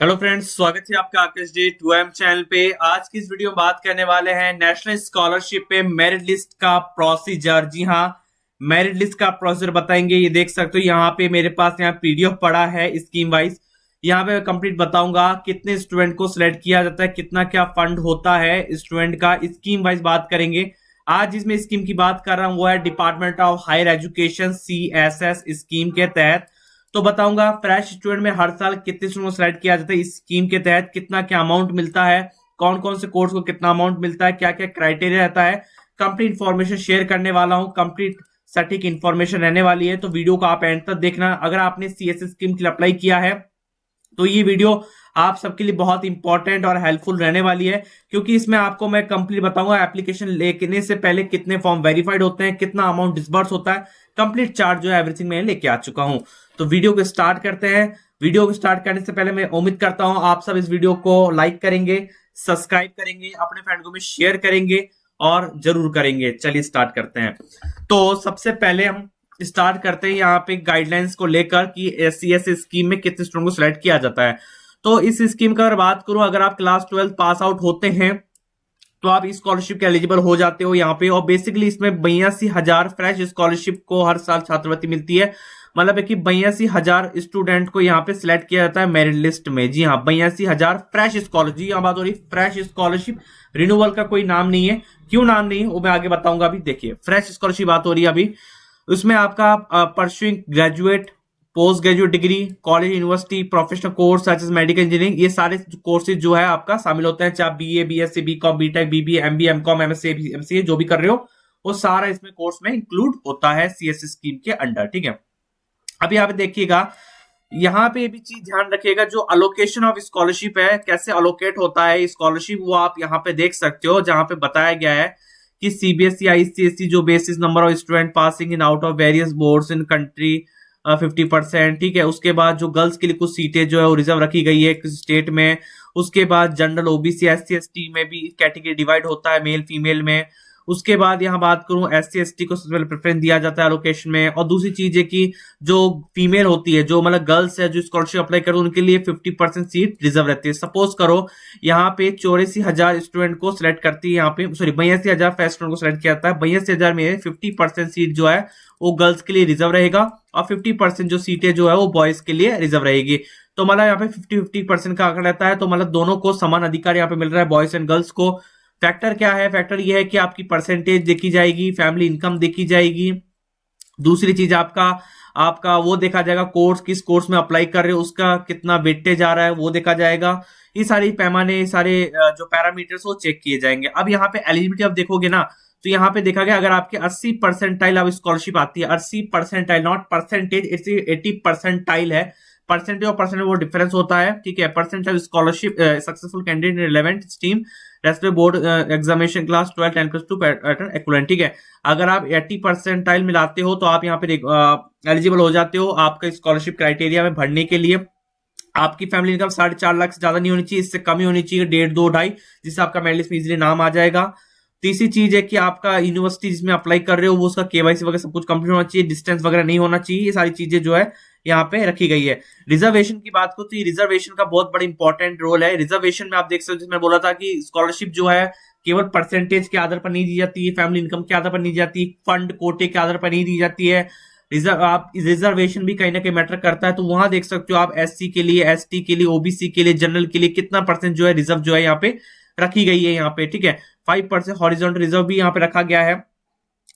Hello friends, स्वागत है आपका आकाश डे 2M चैनल पे। आज की इस वीडियो में बात करने वाले हैं नेशनल स्कॉलरशिप पे मेरिट लिस्ट का प्रोसीजर। जी हाँ, मेरिट लिस्ट का प्रोसीजर बताएंगे। ये देख सकते हो यहाँ पे मेरे पास यहाँ पीडीएफ पड़ा है स्कीम वाइज। यहाँ पे कंप्लीट बताऊंगा कितने स्टूडेंट को सिलेक्ट किया जाता है, कितना क्या फंड होता है स्टूडेंट का, स्कीम वाइज बात करेंगे। आज जिसमें स्कीम की बात कर रहा हूँ वो है department of higher education CSS scheme के तहत। तो बताऊंगा फ्रेश स्टूडेंट में हर साल कितने स्टूडेंट को सिलेक्ट किया जाता है, इस स्कीम के तहत कितना क्या अमाउंट मिलता है, कौन कौन से कोर्स को कितना अमाउंट मिलता है, क्या क्या क्राइटेरिया रहता है। कंप्लीट इन्फॉर्मेशन शेयर करने वाला हूं, कंप्लीट सटीक इन्फॉर्मेशन रहने वाली है। तो वीडियो को आप एंड तक देखना। अगर आपने CSS स्कीम के लिए अप्लाई किया है तो ये वीडियो आप सबके लिए बहुत इंपॉर्टेंट और हेल्पफुल रहने वाली है, क्योंकि इसमें आपको मैं कंप्लीट बताऊंगा एप्लीकेशन लेने से पहले कितने फॉर्म वेरीफाइड होते हैं, कितना अमाउंट डिसबर्स होता है, कंप्लीट चार्ट जो है एवरीथिंग मैं लेके आ चुका हूं। तो वीडियो को स्टार्ट करते हैं। वीडियो को स्टार्ट करने से पहले मैं उम्मीद करता हूं आप सब इस वीडियो को लाइक करेंगे, सब्सक्राइब करेंगे, अपने फ्रेंड को भी शेयर करेंगे और जरूर करेंगे। चलिए स्टार्ट करते हैं। तो सबसे पहले हम स्टार्ट करते हैं यहाँ पे गाइडलाइंस को लेकर कि CSS स्कीम में कितने स्टूडेंट को सिलेक्ट किया जाता है। तो इस स्कीम का अगर बात करूं, अगर आप क्लास 12 पास आउट होते हैं तो आप स्कॉलरशिप के एलिजिबल हो जाते हो यहाँ पे। और बेसिकली इसमें 82,000 फ्रेश स्कॉलरशिप को हर साल छात्रवृत्ति मिलती है। मतलब है कि 82,000 स्टूडेंट को यहाँ पे सिलेक्ट किया जाता है मेरिट लिस्ट में। जी हाँ, 82,000 फ्रेश स्कॉलरशिप। यहाँ बात हो रही फ्रेश स्कॉलरशिप, रिन्यूअल का कोई नाम नहीं है। क्यों नाम नहीं है वो मैं आगे बताऊंगा। अभी देखिए फ्रेश स्कॉलरशिप बात हो रही है अभी। उसमें आपका pursuing graduate, post graduate degree, college, university, professional course such as medical engineering, ये सारे कोर्सेज जो है आपका शामिल होते हैं। चाहे BA, BSc, BCom, BTech, BBA, MBA, MCom, MSc जो भी कर रहे हो वो सारा इसमें कोर्स में इंक्लूड होता है CSS स्कीम के अंडर। ठीक है, अब यहाँ पे देखिएगा, यहाँ पे भी चीज ध्यान रखिएगा, जो अलोकेशन ऑफ स्कॉलरशिप है, कैसे अलोकेट होता है स्कॉलरशिप, वो आप यहाँ पे देख सकते हो। जहां पे बताया गया है कि CBSE ICSE जो basis number of student passing in out of various boards in country 50%। ठीक है, उसके बाद जो गर्ल्स के लिए कुछ सीटें जो है वो रिजर्व रखी गई है किस स्टेट में। उसके बाद जनरल OBC SC ST में भी कैटेगरी डिवाइड होता है मेल फीमेल में। उसके बाद यहाँ बात करूं SC ST को सबसे पहले प्रेफरेंस दिया जाता है एलोकेशन में। और दूसरी चीज है कि जो फीमेल होती है, जो मतलब गर्ल्स है जो स्कॉलरशिप अप्लाई करो, उनके लिए 50% सीट रिजर्व रहती है। सपोज करो यहाँ पे 84,000 स्टूडेंट को सिलेक्ट करती है, यहाँ पे सॉरी 82,000 फर्स्ट स्टूडेंट को सिलेक्ट किया जाता है। 82,000 में 50% सीट जो है वो गर्ल्स के लिए रिजर्व रहेगा और 50% जो सीटें जो है वो बॉयज के लिए रिजर्व रहेगी। तो मतलब यहाँ पे 50-50% का आंकड़ा रहता है। तो मतलब दोनों को समान अधिकार यहाँ पे मिल रहा है, बॉयज एंड गर्ल्स को। फैक्टर क्या है? फैक्टर ये है कि आपकी परसेंटेज देखी जाएगी, फैमिली इनकम देखी जाएगी। दूसरी चीज आपका आपका वो देखा जाएगा, कोर्स किस कोर्स में अप्लाई कर रहे हो उसका कितना वेटेज आ रहा है वो देखा जाएगा। ये सारी पैमाने, सारे जो पैरामीटर्स वो चेक किए जाएंगे। अब यहाँ पे एलिजिबिलिटी आप देखोगे ना, तो यहाँ पे देखा गया अगर आपके 80 परसेंटाइल अब स्कॉलरशिप आती है, 80 परसेंटाइल, नॉट परसेंटेज, 80 परसेंटाइल है। परसेंटेज और परसेंटेज वो डिफरेंस होता है। ठीक है, percentile scholarship successful candidate in relevant stream respect board examination class 12 10+2 pattern equivalent. ठीक है, अगर आप 80 परसेंटाइल मिलाते हो तो आप यहाँ पे एलिजिबल हो जाते हो आपका स्कॉलरशिप क्राइटेरिया में भरने के लिए। आपकी फैमिली इनकम 4.5 लाख से ज्यादा नहीं होनी चाहिए, इससे कम ही होनी चाहिए, 1.5, 2, 2.5, जिससे आपका मेरिट लिस्ट में इजीली नाम आ जाएगा। तीसरी चीज है कि आपका यूनिवर्सिटी जिसमें अप्लाई कर रहे हो वो उसका KYC वगैरह सब कुछ कंप्लीट होना चाहिए, डिस्टेंस वगैरह नहीं होना चाहिए। ये सारी चीजें जो है यहाँ पे रखी गई है। रिजर्वेशन की बात करो तो ये रिजर्वेशन का बहुत बड़ा इंपॉर्टेंट रोल है। रिजर्वेशन में आप देख सकते हो, जिसमें बोला था कि स्कॉलरशिप जो है केवल परसेंटेज के आधार पर नहीं दी जाती है, फैमिली इनकम के आधार पर नहीं दी जाती, फंड कोटे के आधार पर नहीं दी जाती है। रिजर्वेशन भी कहीं ना कहीं मैटर करता है। तो वहां देख सकते हो आप SC के लिए, ST के लिए, OBC के लिए, जनरल के लिए कितना परसेंट जो है रिजर्व जो है यहाँ पे रखी गई है यहाँ पे। ठीक है, 5% हॉरिजॉन्टल रिजर्व भी यहाँ पे रखा गया है।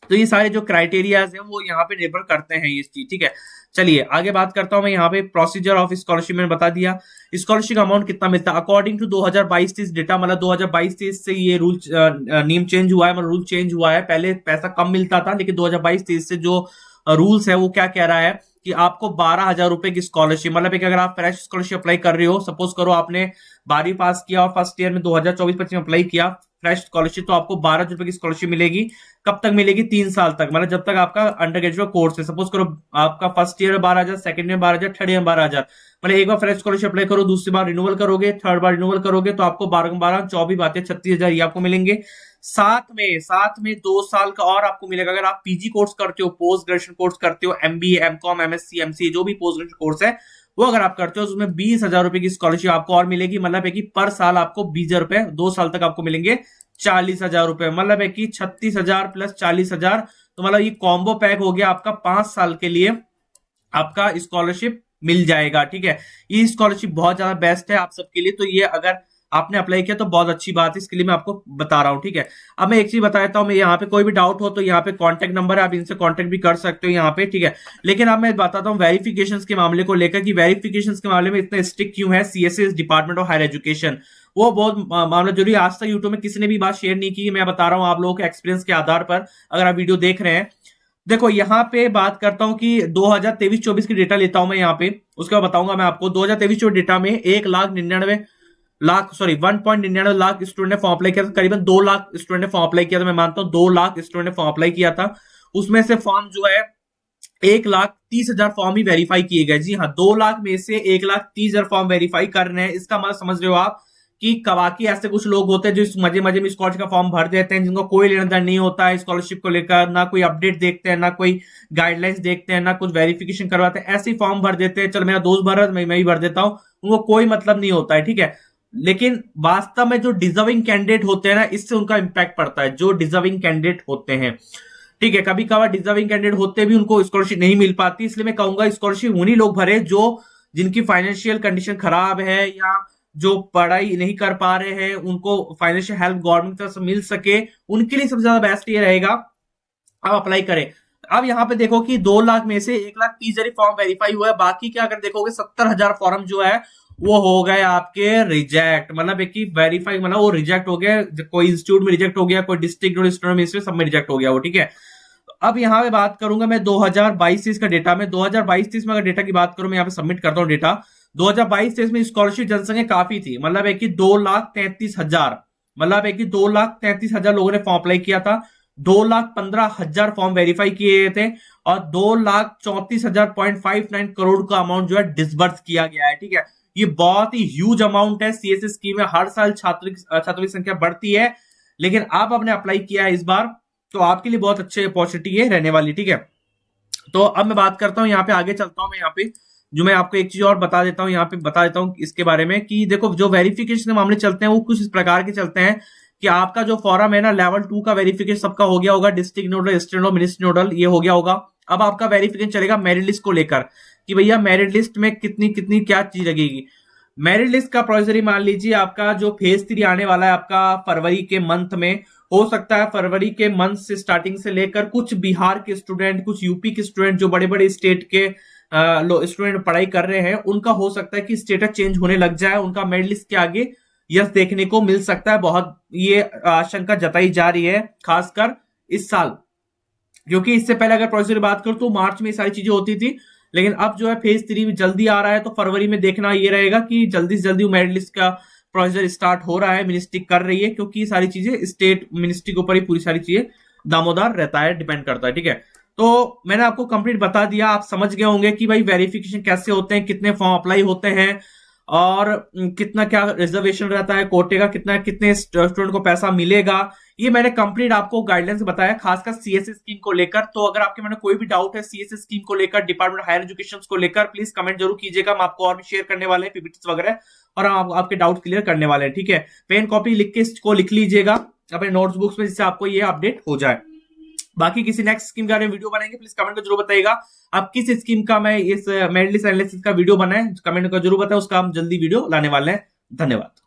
तो ये सारे जो क्राइटेरियाज हैं वो यहाँ पे निर्भर करते हैं ये चीज। ठीक है, चलिए आगे बात करता हूं मैं। यहाँ पे प्रोसीजर ऑफ स्कॉलरशिप मैंने बता दिया। स्कॉलरशिप अमाउंट कितना मिलता है अकॉर्डिंग टू 2022-23 डेटा, मतलब 2022-23 से ये रूल नियम चेंज हुआ है, मतलब रूल चेंज हुआ है। पहले पैसा कम मिलता था, लेकिन 2022-23 से जो रूल्स है वो क्या कह रहा है कि आपको 12,000 रुपए की स्कॉलरशिप, मतलब कि अगर आप फ्रेश स्कॉलरशिप अप्लाई कर रहे हो, सपोज करो आपने 12वीं पास किया और फर्स्ट ईयर में 2024-25 में अप्लाई किया फ्रेश स्कॉलरशिप, तो आपको 12,000 रुपए की स्कॉलरशिप मिलेगी। कब तक मिलेगी? 3 साल तक, मतलब जब तक आपका अंडर ग्रेजुएट कोर्स है। सपोज करो आपका फर्स्ट ईयर में 12,000, सेकंड ईयर में 12,000, थर्ड ईयर में 12,000, मतलब एक बार फ्रेश स्कॉलरशिप अप्लाई करो, दूसरी बार रिन्यूअल करोगे, थर्ड बार रिन्यूअल करोगे, तो आपको 12 24 बातें 36,000 ये आपको मिलेंगे। साथ में 2 साल का और आपको मिलेगा अगर आप PG कोर्स करते हो, पोस्ट ग्रेजुएशन कोर्स करते हो, MBA, MCom, MSc, MCA जो भी पोस्ट ग्रेजुएशन कोर्स है वो अगर आप करते हो तो उसमें 20,000 रुपए की स्कॉलरशिप आपको और मिलेगी। मतलब है कि पर साल आपको 20,000 रुपए 2 साल तक आपको मिलेंगे 40,000 रुपए। मतलब है कि 36,000 प्लस 40,000, तो मतलब ये कॉम्बो पैक हो गया आपका 5 साल के लिए आपका स्कॉलरशिप मिल जाएगा। ठीक है, ये स्कॉलरशिप बहुत ज्यादा बेस्ट है आप सबके लिए। तो ये अगर आपने अप्लाई किया तो बहुत अच्छी बात है, इसके लिए मैं आपको बता रहा हूं। ठीक है, अब मैं एक चीज बता देता हूं, मैं यहाँ पे कोई भी डाउट हो तो यहाँ पे कांटेक्ट नंबर है, आप इनसे कांटेक्ट भी कर सकते हो यहाँ पे। ठीक है, लेकिन अब मैं बताता हूँ वेरिफिकेशन के मामले को लेकर कि वेरिफिकेशन के मामले में इतना स्ट्रिक्ट क्यों है CSS department of higher education. वो बहुत मामला जरूरी, आज तक यूट्यूब में किसी ने भी बात शेयर नहीं की। मैं बता रहा हूँ आप लोगों के एक्सपीरियंस के आधार पर, अगर आप वीडियो देख रहे हैं। देखो यहाँ पे बात करता हूं कि 2023-24 की डेटा लेता हूं मैं यहाँ पे, उसके बाद बताऊंगा मैं आपको। 2023-24 डेटा में 1,99,00,000 सॉरी 1.99 लाख स्टूडेंट ने फॉर्म अप्लाई किया था। करीबन 2 लाख स्टूडेंट ने फॉर्म अप्लाई किया था, मैं मानता हूं 2 लाख स्टूडेंट ने फॉर्म अप्लाई किया था। उसमें से फॉर्म जो है 1,30,000 फॉर्म ही वेरीफाई किए गए। जी हाँ, 2 लाख में से 1,30,000 फॉर्म वेरीफाई कर रहे हैं। इसका मतलब समझ रहे हो आप कि कवाकी ऐसे कुछ लोग होते हैं जो इस मजे मजे में स्कॉलरशिप का फॉर्म भर देते हैं, जिनको कोई लेना देना नहीं होता है स्कॉलरशिप को लेकर, ना कोई अपडेट देखते हैं, ना कोई गाइडलाइंस देखते हैं, ना कुछ वेरिफिकेशन करवाते हैं, ऐसे ही फॉर्म भर देते हैं। चल मेरा दोस्त भर रहा है मैं भी भर देता हूं, उनको कोई मतलब नहीं होता है। ठीक है, लेकिन वास्तव में जो डिजर्विंग कैंडिडेट होते हैं ना, इससे उनका इंपैक्ट पड़ता है। जो डिजर्विंग कैंडिडेट होते हैं, ठीक है, कभी कभार डिजर्विंग कैंडिडेट होते भी उनको स्कॉलरशिप नहीं मिल पाती। इसलिए मैं कहूंगा स्कॉलरशिप उन्हीं लोग भरे जो जिनकी फाइनेंशियल कंडीशन खराब है, या जो पढ़ाई नहीं कर पा रहे हैं, उनको फाइनेंशियल हेल्प गवर्नमेंट की तरफ से मिल सके, उनके लिए सबसे ज्यादा बेस्ट ये रहेगा आप अप्लाई करें। अब यहाँ पे देखो कि 2 लाख में से 1,30,000 फॉर्म वेरीफाई हुआ है। बाकी क्या अगर देखोगे 70,000 फॉर्म जो है वो हो गए आपके रिजेक्ट। मतलब एक वेरीफाई मतलब वो रिजेक्ट हो गया, कोई इंस्टीट्यूट में रिजेक्ट हो गया, कोई डिस्ट्रिक्ट में सब में रिजेक्ट हो गया वो। ठीक है, अब यहाँ पे बात करूंगा मैं 2022-23 का डेटा में। 2022-23 में अगर डेटा की बात करूं, मैं यहाँ पे सबमिट करता हूँ डेटा। 2022-23 में स्कॉलरशिप जनसंख्या काफी थी, मतलब है कि 2,33,000, मतलब है कि 2,33,000 लोगों ने फॉर्म अप्लाई किया था। 2,15,000 फॉर्म वेरीफाई किए गए थे और 2,34,000.59 करोड़ का अमाउंट जो है डिसबर्स किया गया है। ठीक है, ये बहुत ही ह्यूज अमाउंट है। सीएसएस स्कीम में हर साल छात्रों की संख्या बढ़ती है, लेकिन आप आपने अप्लाई किया है इस बार, तो आपके लिए बहुत अच्छी अपॉर्चुनिटी है रहने वाली। ठीक है, तो अब मैं बात करता हूं, यहाँ पे आगे चलता हूं मैं यहाँ पे, जो मैं आपको एक चीज और बता देता हूं, यहाँ पे बता देता हूं इसके बारे में कि देखो जो वेरिफिकेशन के मामले चलते हैं वो कुछ इस प्रकार के चलते हैं कि आपका जो फॉर्म है ना, लेवल 2 का वेरिफिकेशन सबका हो गया होगा, district nodal, state nodal, ministry nodal, ये हो गया होगा। अब आपका वेरिफिकेशन चलेगा मेरिट लिस्ट को लेकर कि भैया मेरिट लिस्ट में कितनी कितनी क्या चीज लगेगी। मेरिट लिस्ट का प्रोसीजर मान लीजिए, आपका जो फेज 3 आने वाला है आपका फरवरी के मंथ में, हो सकता है फरवरी के मंथ से स्टार्टिंग से लेकर कुछ बिहार के स्टूडेंट, कुछ यूपी के स्टूडेंट, जो बड़े बड़े स्टेट के स्टूडेंट पढ़ाई कर रहे हैं, उनका हो सकता है कि स्टेटस चेंज होने लग जाए, उनका मेरिट लिस्ट के आगे यस देखने को मिल सकता है। बहुत ये आशंका जताई जा रही है खासकर इस साल, क्योंकि इससे पहले अगर प्रोसीजर की बात करूं तो मार्च में ये सारी चीजें होती थी, लेकिन अब जो है फेज 3 जल्दी आ रहा है, तो फरवरी में देखना ये रहेगा कि जल्दी से जल्दी मेरिट लिस्ट का प्रोसीजर स्टार्ट हो रहा है, मिनिस्ट्री कर रही है, क्योंकि ये सारी चीजें स्टेट मिनिस्ट्री के ऊपर ही पूरी सारी चीजें दामोदार रहता है, डिपेंड करता है। ठीक है, तो मैंने आपको कंप्लीट बता दिया, आप समझ गए होंगे कि भाई वेरिफिकेशन कैसे होते हैं, कितने फॉर्म अप्लाई होते हैं, और कितना क्या रिजर्वेशन रहता है कोटे का, कितना कितने स्टूडेंट को पैसा मिलेगा, ये मैंने कंप्लीट आपको गाइडलाइंस बताया खासकर सीएसएस स्कीम को लेकर। तो अगर आपके मन में कोई भी डाउट है सीएसएस स्कीम को लेकर, डिपार्टमेंट ऑफ हायर एजुकेशन को लेकर, प्लीज कमेंट जरूर कीजिएगा, हम आपको और भी शेयर करने वाले हैं पीपीटी वगैरह, और हम आपके डाउट क्लियर करने वाले हैं। ठीक है, पेन कॉपी लिख के इसको लिख लीजिएगा अपने नोटबुक्स में, जिससे आपको ये अपडेट हो जाए। बाकी किसी नेक्स्ट स्कीम के बारे में वीडियो बनाएंगे, प्लीज कमेंट को जरूर बताइएगा आप किस स्कीम का मैं इस मेरिट लिस्ट एनालिसिस का वीडियो बनाए, कमेंट को जरूर बताएं, उसका हम जल्दी वीडियो लाने वाले हैं। धन्यवाद।